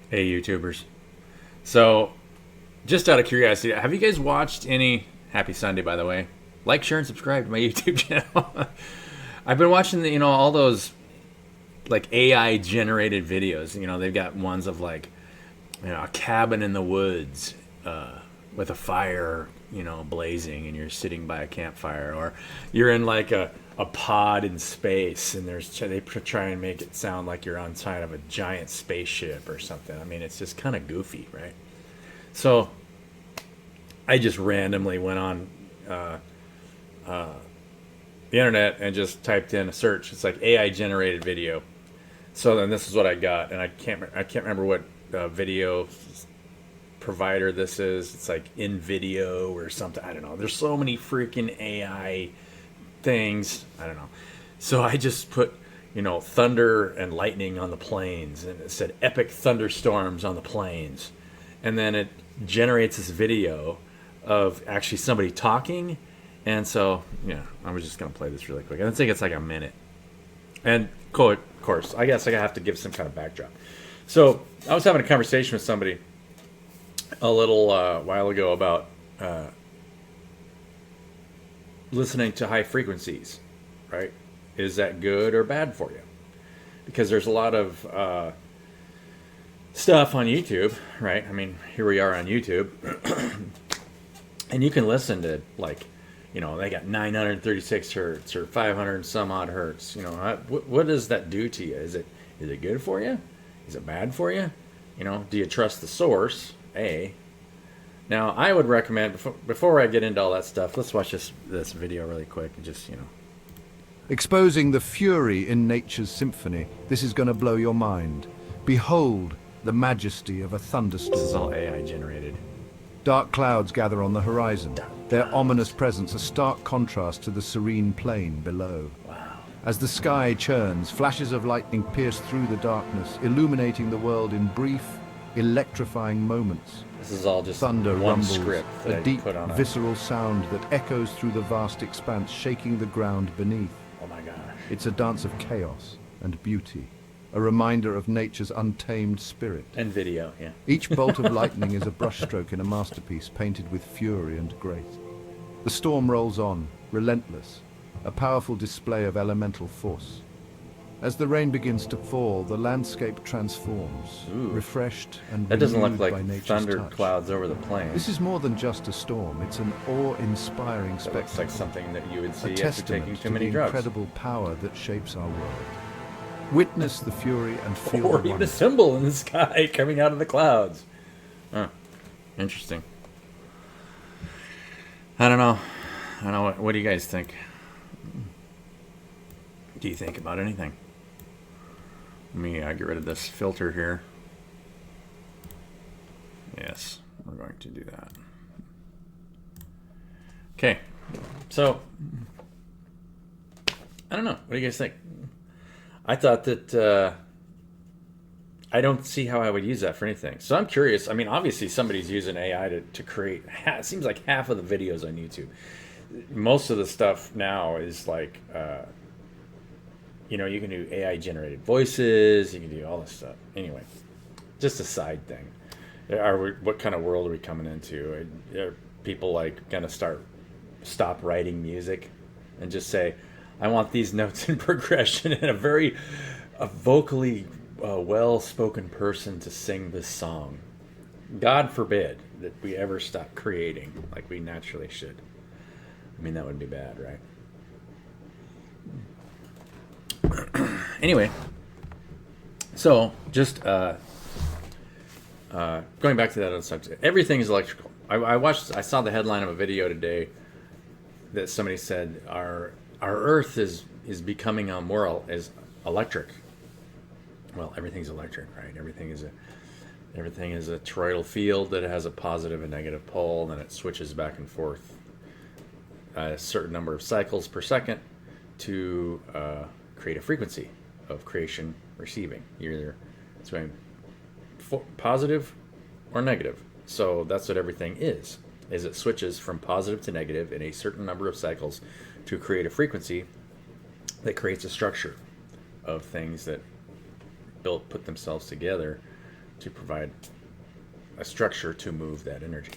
Hey, YouTubers. So, just out of curiosity, have you guys watched any? Happy Sunday, by the way. Like, share, and subscribe to my YouTube channel. I've been watching, all those like AI generated videos. They've got ones of like, a cabin in the woods with a fire, blazing, and you're sitting by a campfire, or you're in like a pod in space, and they try and make it sound like you're on side of a giant spaceship or something. I mean, it's just kind of goofy, right? So I just randomly went on the internet and just typed in a search. It's like AI generated video. So then this is what I got, and I can't remember what video provider this is. It's like InVideo or something. I don't know. There's so many freaking AI things. I don't know. So I just put, thunder and lightning on the plains, and it said epic thunderstorms on the plains, and then it generates this video of actually somebody talking. And so, yeah, I was just gonna play this really quick. I think it's like a minute. And of course, I guess I have to give some kind of backdrop. So I was having a conversation with somebody a little while ago about listening to high frequencies, right? Is that good or bad for you? Because there's a lot of stuff on YouTube, right? I mean, here we are on YouTube, and you can listen to like, they got 936 hertz or 500 and some odd hertz. What does that do to you? Is it good for you? Is it bad for you? Do you trust the source? Now, I would recommend, before I get into all that stuff, let's watch this video really quick and just. Exposing the fury in nature's symphony. This is going to blow your mind. Behold the majesty of a thunderstorm. This is all AI generated. Dark clouds gather on the horizon, their ominous presence a stark contrast to the serene plain below. Wow. As the sky churns, flashes of lightning pierce through the darkness, illuminating the world in brief, electrifying moments. This is all just Thunder one rumbles, script that a I deep, put on visceral sound that echoes through the vast expanse, shaking the ground beneath. Oh my gosh. It's a dance of chaos and beauty, a reminder of nature's untamed spirit. And video, yeah. Each bolt of lightning is a brushstroke in a masterpiece painted with fury and grace. The storm rolls on, relentless, a powerful display of elemental force. As the rain begins to fall, the landscape transforms, refreshed and That doesn't look renewed by like nature's thunder touch. clouds over the plain. This is more than just a storm, it's an awe-inspiring That looks spectacle. like something that you would A see after testament taking to too the many drugs. incredible power that shapes our world. Witness the fury and feel Or the even wonder. a symbol in the sky coming out of the clouds. Huh. Interesting. I don't know. What do you guys think? Do you think about anything? Let me get rid of this filter here. Yes, we're going to do that. Okay, so I don't know. What do you guys think? I thought that I don't see how I would use that for anything. So I'm curious. I mean, obviously somebody's using AI to create. It seems like half of the videos on YouTube. Most of the stuff now is like, you can do AI generated voices. You can do all this stuff. Anyway, just a side thing. What kind of world are we coming into? Are people like gonna stop writing music and just say, I want these notes in progression and a vocally well-spoken person to sing this song. God forbid that we ever stop creating like we naturally should. I mean, that would be bad, right? Anyway, so just going back to that other subject, everything is electrical. I saw the headline of a video today that somebody said our Earth is becoming more as electric. Well, everything's electric, right? Everything is a toroidal field that has a positive and negative pole, and then it switches back and forth a certain number of cycles per second to create a frequency of creation receiving. Either it's going positive or negative. So that's what everything is it switches from positive to negative in a certain number of cycles to create a frequency that creates a structure of things that put themselves together to provide a structure to move that energy.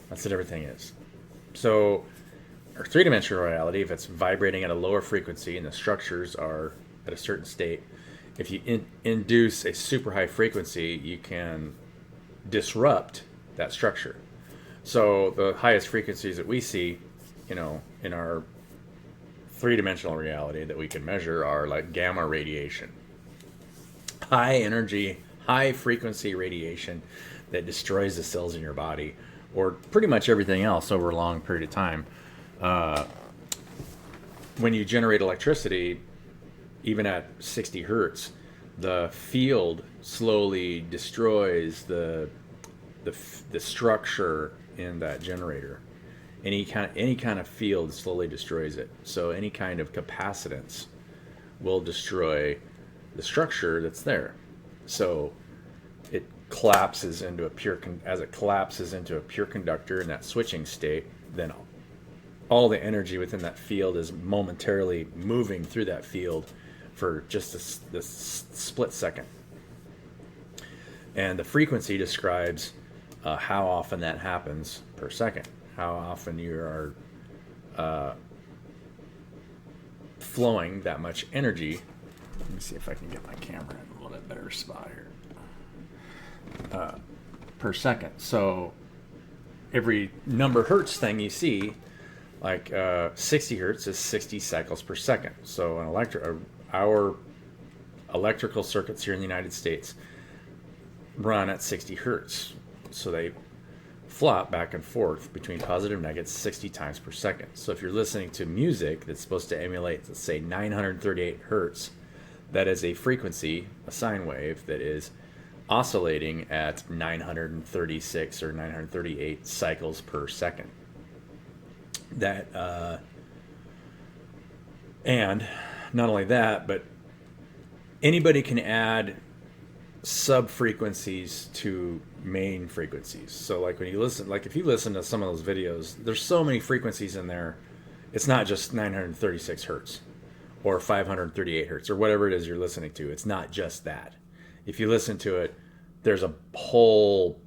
That's what everything is. So our three-dimensional reality, if it's vibrating at a lower frequency and the structures are at a certain state, if you induce a super high frequency, you can disrupt that structure. So the highest frequencies that we see, in our three-dimensional reality that we can measure are like gamma radiation. High energy, high frequency radiation that destroys the cells in your body, or pretty much everything else over a long period of time. When you generate electricity, even at 60 hertz, the field slowly destroys the structure in that generator. Any kind of field slowly destroys it. So any kind of capacitance will destroy the structure that's there. So it collapses into a pure conductor in that switching state, then all the energy within that field is momentarily moving through that field for just this split second. And the frequency describes how often that happens per second, how often you are flowing that much energy. Let me see if I can get my camera in a little bit better spot here. Per second. So every number hertz thing you see, like 60 hertz is 60 cycles per second. So our electrical circuits here in the United States run at 60 hertz. So they flop back and forth between positive and negative 60 times per second. So if you're listening to music that's supposed to emulate, let's say, 938 hertz, that is a frequency, a sine wave, that is oscillating at 936 or 938 cycles per second. And not only that, but anybody can add sub-frequencies to main frequencies. So like if you listen to some of those videos, there's so many frequencies in there. It's not just 936 hertz or 538 hertz or whatever it is you're listening to. It's not just that. If you listen to it, there's a whole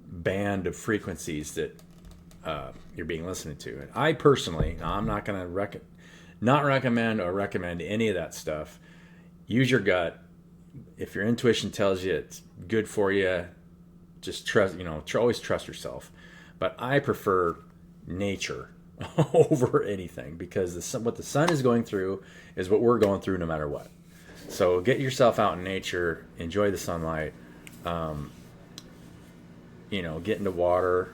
band of frequencies that you're being listened to. And I personally, I'm not going to recommend any of that stuff. Use your gut. If your intuition tells you it's good for you, just trust. Always trust yourself. But I prefer nature over anything, because what the sun is going through is what we're going through no matter what. So get yourself out in nature, enjoy the sunlight, get into water.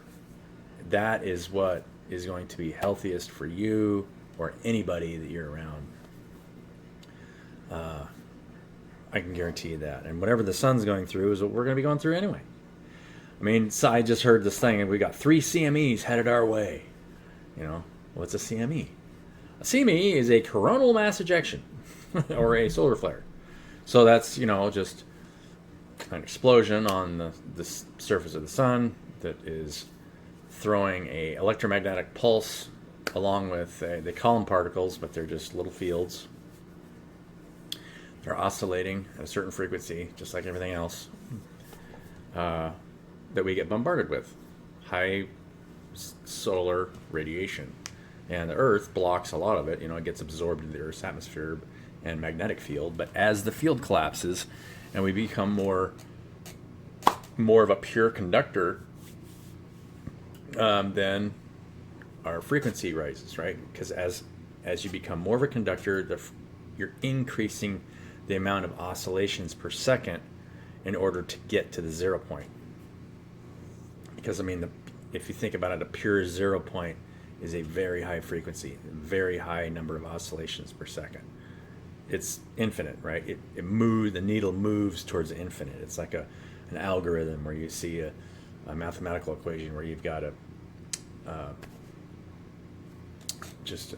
That is what is going to be healthiest for you or anybody that you're around. I can guarantee you that. And whatever the sun's going through is what we're going to be going through anyway. I mean, so I just heard this thing, and we got 3 CMEs headed our way. What's a CME? A CME is a coronal mass ejection or a solar flare. So that's, just an explosion on the surface of the sun that is throwing a electromagnetic pulse along with, they call them particles, but they're just little fields. They're oscillating at a certain frequency, just like everything else, that we get bombarded with. High solar radiation. And the Earth blocks a lot of it. It gets absorbed into the Earth's atmosphere and magnetic field. But as the field collapses and we become more of a pure conductor, then our frequency rises, right? Because as you become more of a conductor, you're increasing the amount of oscillations per second in order to get to the 0 point. Because if you think about it, a pure 0 point is a very high frequency, very high number of oscillations per second. It's infinite, right? The needle moves towards infinite. It's like an algorithm where you see a mathematical equation where you've got I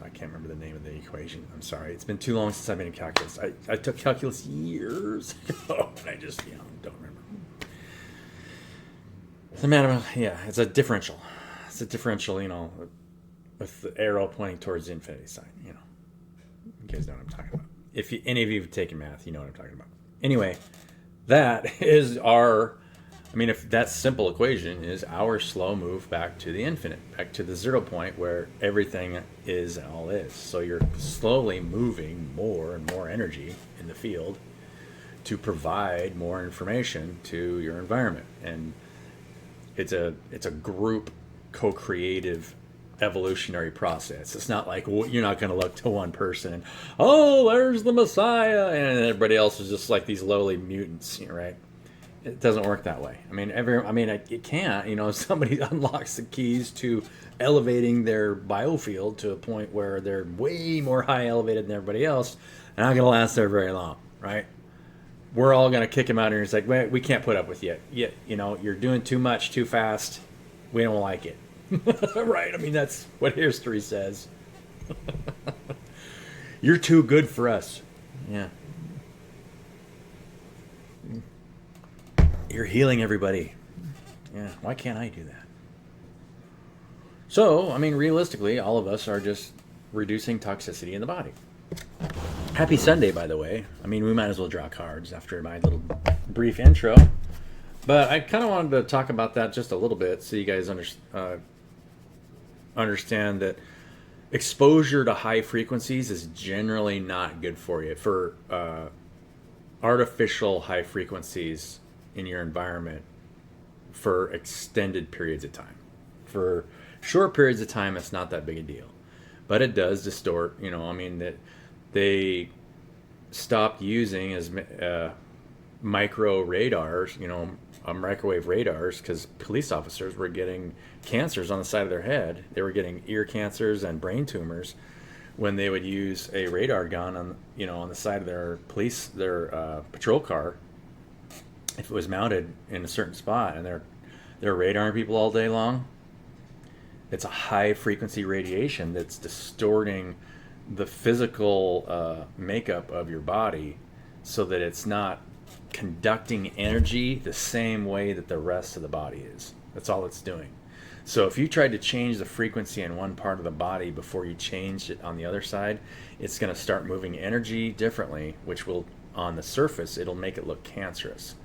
can't remember the name of the equation. I'm sorry. It's been too long since I've been in calculus. I took calculus years ago, and I just don't remember. It's a differential. It's a differential, with the arrow pointing towards the infinity sign. You guys know what I'm talking about. If any of you have taken math, you know what I'm talking about. Anyway, That is our, I mean, if that simple equation is our slow move back to the infinite, back to the 0 point where everything is all is. So you're slowly moving more and more energy in the field to provide more information to your environment. And it's a group co-creative evolutionary process. It's not like you're not going to look to one person and, oh, there's the Messiah, and everybody else is just like these lowly mutants, right? It doesn't work that way. I mean, it can't. If somebody unlocks the keys to elevating their biofield to a point where they're way more high elevated than everybody else, they're not going to last there very long, right? We're all going to kick him out, and it's like, we can't put up with you. You're doing too much too fast. We don't like it. Right? I mean, that's what history says. You're too good for us. Yeah. You're healing everybody. Yeah. Why can't I do that? So, I mean, realistically, all of us are just reducing toxicity in the body. Happy Sunday, by the way. I mean, we might as well draw cards after my little brief intro. But I kind of wanted to talk about that just a little bit so you guys understand that exposure to high frequencies is generally not good for you. For artificial high frequencies in your environment for extended periods of time. For short periods of time, it's not that big a deal. But it does distort, that they stopped using as micro radars, microwave radars, because police officers were getting cancers on the side of their head. They were getting ear cancers and brain tumors when they would use a radar gun on the side of their patrol car, if it was mounted in a certain spot, and they're radaring people all day long. It's a high frequency radiation that's distorting the physical makeup of your body so that it's not conducting energy the same way that the rest of the body is. That's all it's doing. So if you tried to change the frequency in one part of the body before you changed it on the other side, it's going to start moving energy differently, which will, on the surface, it'll make it look cancerous.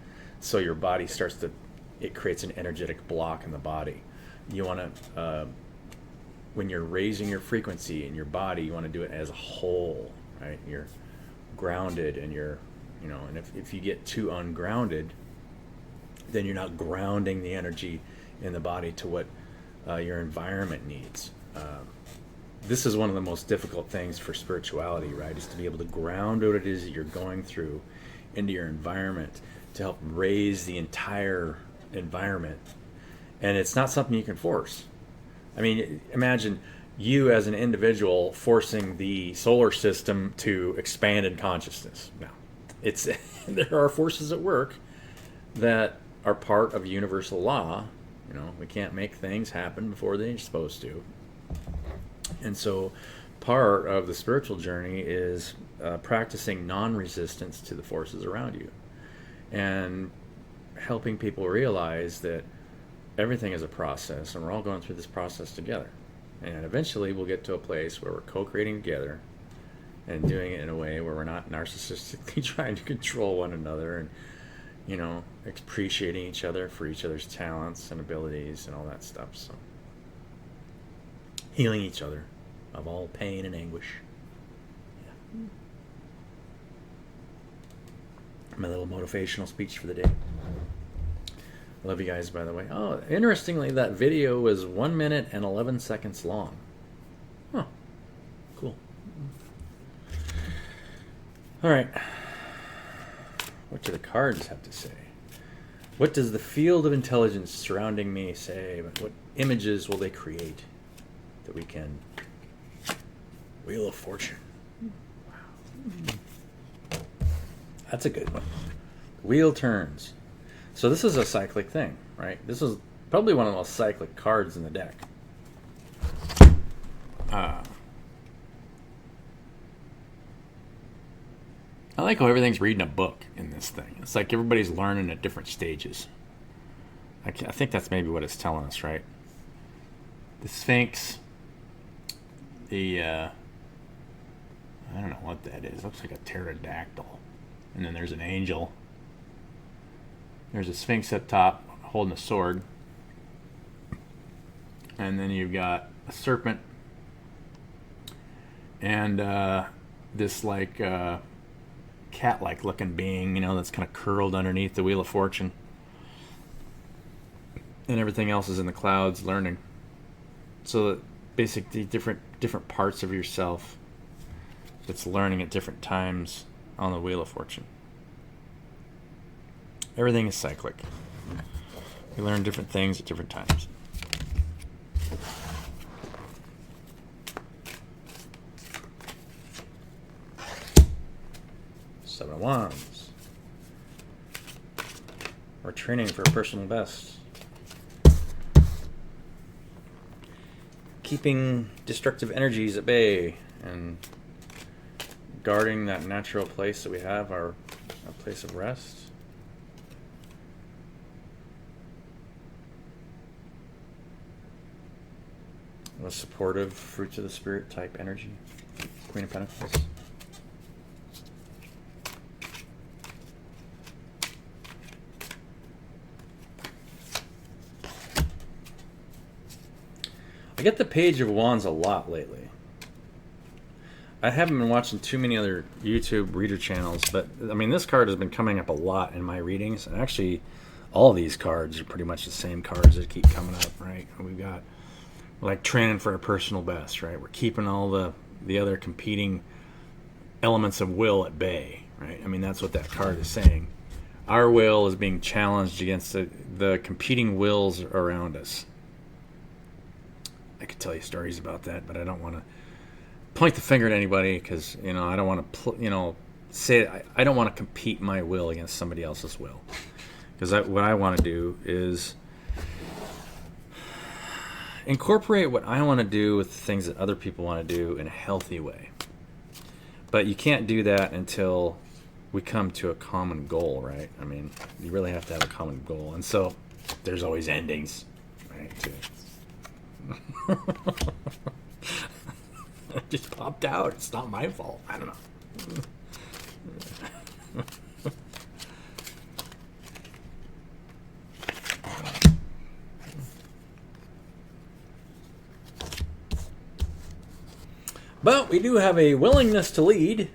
So your body it creates an energetic block in the body. You want to, when you're raising your frequency in your body, you want to do it as a whole, right? You're grounded, and and if you get too ungrounded, then you're not grounding the energy in the body to what your environment needs. This is one of the most difficult things for spirituality, right? Is to be able to ground what it is that you're going through into your environment to help raise the entire environment. And it's not something you can force. I mean, imagine you as an individual forcing the solar system to expand in consciousness. No, there are forces at work that are part of universal law. We can't make things happen before they're supposed to. And so part of the spiritual journey is practicing non-resistance to the forces around you and helping people realize that everything is a process, and we're all going through this process together. And eventually we'll get to a place where we're co-creating together and doing it in a way where we're not narcissistically trying to control one another, and appreciating each other for each other's talents and abilities and all that stuff. So healing each other of all pain and anguish. Yeah. My little motivational speech for the day. Love you guys, by the way. Oh, interestingly, that video was 1 minute and 11 seconds long. Huh. Cool. All right. What do the cards have to say? What does the field of intelligence surrounding me say? What images will they create that we can... Wheel of Fortune. Wow. That's a good one. Wheel turns. So this is a cyclic thing, right? This is probably one of the most cyclic cards in the deck. I like how everything's reading a book in this thing. It's like everybody's learning at different stages. I think that's maybe what it's telling us, right? The Sphinx, I don't know what that is. Looks like a pterodactyl. And then there's an angel. There's a sphinx up top holding a sword. And then you've got a serpent. And this like cat-like looking being, that's kind of curled underneath the Wheel of Fortune. And everything else is in the clouds learning. So that basically different parts of yourself that's learning at different times on the Wheel of Fortune. Everything is cyclic. You learn different things at different times. Seven of Wands. We're training for personal best. Keeping destructive energies at bay and guarding that natural place that we have, our place of rest. A supportive, fruits of the spirit type energy. Queen of Pentacles. I get the Page of Wands a lot lately. I haven't been watching too many other YouTube reader channels, but I mean, this card has been coming up a lot in my readings. And actually, all these cards are pretty much the same cards that keep coming up, right? We've got like training for our personal best, right? We're keeping all the other competing elements of will at bay, right? I mean, that's what that card is saying. Our will is being challenged against the competing wills around us. I could tell you stories about that, but I don't want to point the finger at anybody because, I don't want to, say I don't want to compete my will against somebody else's will. Because what I want to do is incorporate what I want to do with things that other people want to do in a healthy way. But you can't do that until we come to a common goal, right? I mean, you really have to have a common goal. And so there's always endings, right? It just popped out. It's not my fault. I don't know. But we do have a willingness to lead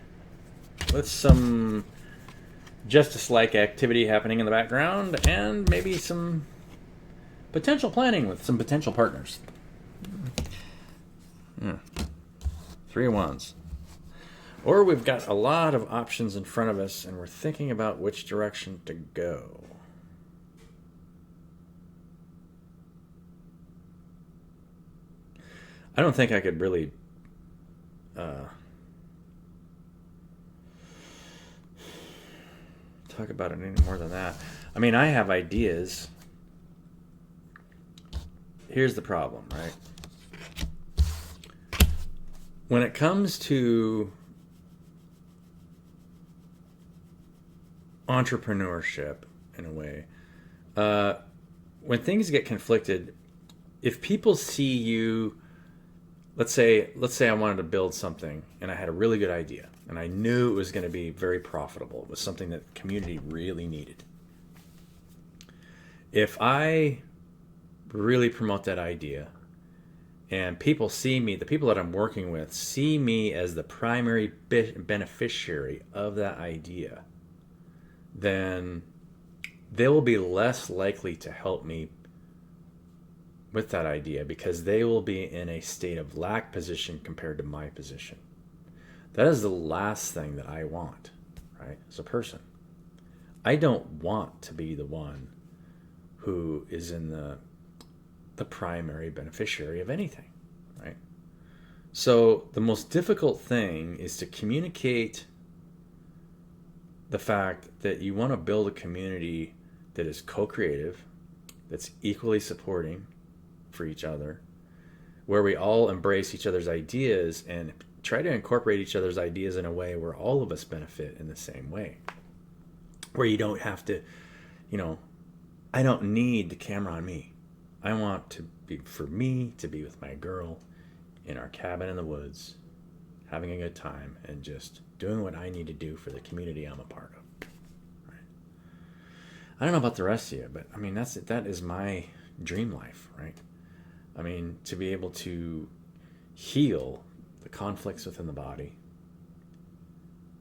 with some justice-like activity happening in the background and maybe some potential planning with some potential partners. Yeah. 3 of Wands. Or we've got a lot of options in front of us and we're thinking about which direction to go. I don't think I could really talk about it any more than that. I mean, I have ideas. Here's the problem, right? When it comes to entrepreneurship, in a way, when things get conflicted, if people see you, let's say I wanted to build something and I had a really good idea and I knew it was going to be very profitable. It was something that the community really needed. If I really promote that idea and people see me, the people that I'm working with see me as the primary beneficiary of that idea, then they will be less likely to help me with that idea because they will be in a state of lack position compared to my position. That is the last thing that I want, right? As a person, I don't want to be the one who is in the primary beneficiary of anything, right? So the most difficult thing is to communicate the fact that you want to build a community that is co-creative, that's equally supporting for each other, where we all embrace each other's ideas and try to incorporate each other's ideas in a way where all of us benefit in the same way. Where you don't have to, I don't need the camera on me. I want to be, for me, to be with my girl in our cabin in the woods, having a good time and just doing what I need to do for the community I'm a part of. Right? I don't know about the rest of you, but I mean, that is my dream life, right? I mean, to be able to heal the conflicts within the body,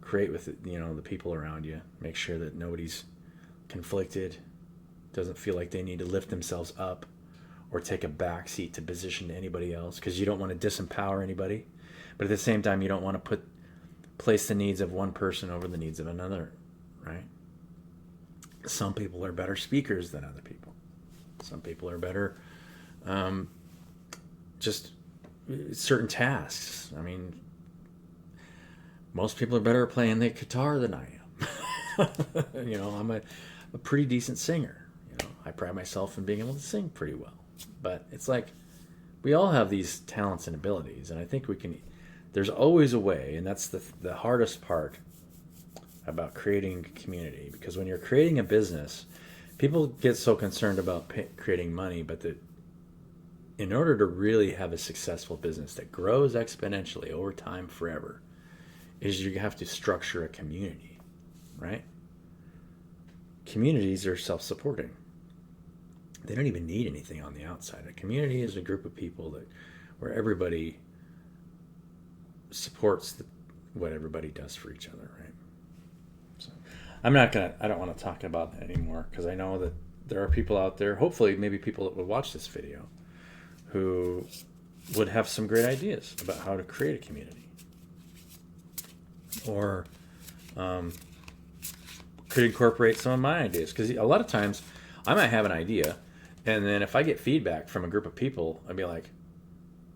create with it, the people around you, make sure that nobody's conflicted, doesn't feel like they need to lift themselves up or take a back seat to position to anybody else, because you don't want to disempower anybody, but at the same time you don't want to place the needs of one person over the needs of another, right? Some people are better speakers than other people. Some people are better just certain tasks. I mean, most people are better at playing the guitar than I am. I'm a pretty decent singer. I pride myself in being able to sing pretty well. But it's like we all have these talents and abilities, and I think there's always a way, and that's the hardest part about creating a community, because when you're creating a business, people get so concerned about creating money, but in order to really have a successful business that grows exponentially over time forever, is you have to structure a community, right? Communities are self-supporting. They don't even need anything on the outside. A community is a group of people where everybody supports what everybody does for each other, right? So I don't want to talk about that anymore, because I know that there are people out there, hopefully maybe people that would watch this video, who would have some great ideas about how to create a community, or could incorporate some of my ideas. Because a lot of times I might have an idea, and then if I get feedback from a group of people, I'd be like,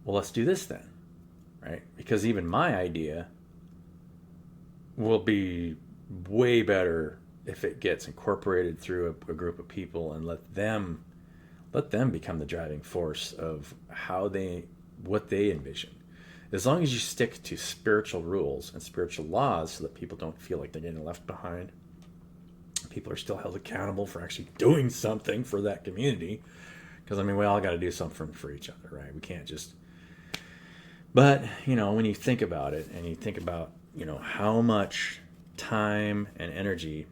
well, let's do this then, right? Because even my idea will be way better if it gets incorporated through a group of people, and let them become the driving force of what they envision. As long as you stick to spiritual rules and spiritual laws, so that people don't feel like they're getting left behind, people are still held accountable for actually doing something for that community. Because, I mean, we all got to do something for each other, right? We can't just... But, when you think about it, and you think about, how much time and energy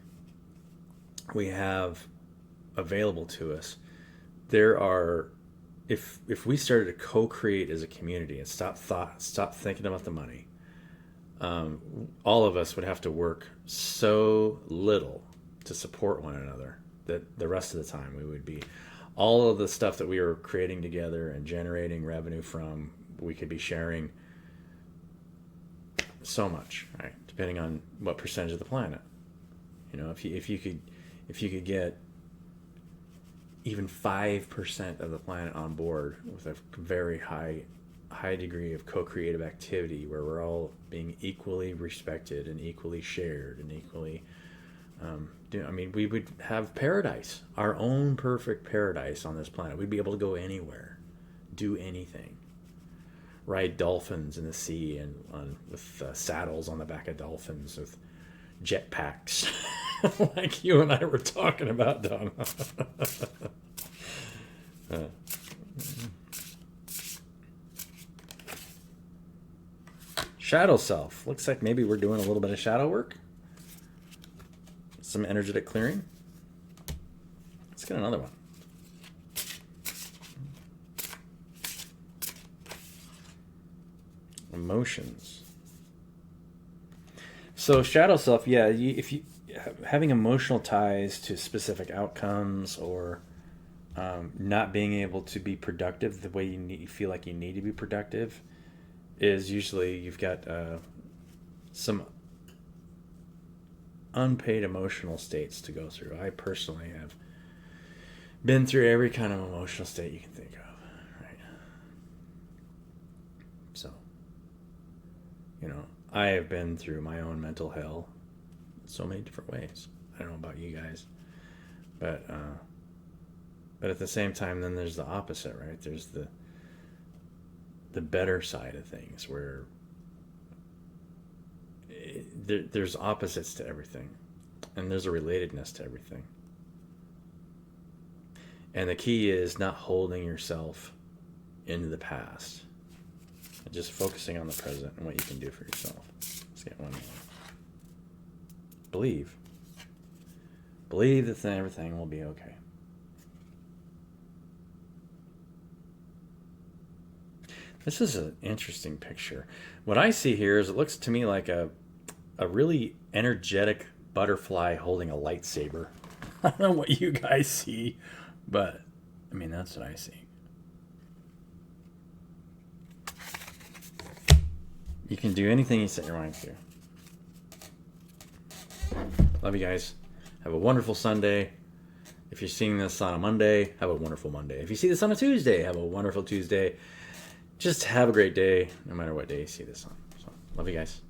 we have available to us, if we started to co-create as a community and stop thinking about the money, all of us would have to work so little to support one another that the rest of the time we would be, all of the stuff that we were creating together and generating revenue from, we could be sharing so much, right? Depending on what percentage of the planet. If you could get even 5% of the planet on board with a very high degree of co-creative activity, where we're all being equally respected and equally shared and equally, we would have paradise, our own perfect paradise on this planet. We'd be able to go anywhere, do anything, ride dolphins in the sea, and with saddles on the back of dolphins, with jetpacks, like you and I were talking about, Donna. Shadow self. Looks like maybe we're doing a little bit of shadow work. Some energetic clearing. Let's get another one. Emotions. So shadow self, yeah, if you having emotional ties to specific outcomes, or not being able to be productive the way you feel like you need to be productive, is usually you've got some unpaid emotional states to go through. I personally have been through every kind of emotional state you can think of, right? So, I have been through my own mental hell in so many different ways. I don't know about you guys, but at the same time, then there's the opposite, right? There's the better side of things, where there's opposites to everything, and there's a relatedness to everything. And the key is not holding yourself into the past, and just focusing on the present and what you can do for yourself. Let's get one more. Believe. Believe that everything will be okay. This is an interesting picture. What I see here is it looks to me like a really energetic butterfly holding a lightsaber. I don't know what you guys see, but I mean, that's what I see. You can do anything you set your mind to. Love you guys. Have a wonderful Sunday. If you're seeing this on a Monday, have a wonderful Monday. If you see this on a Tuesday, have a wonderful Tuesday. Just have a great day, no matter what day you see this on. So, love you guys.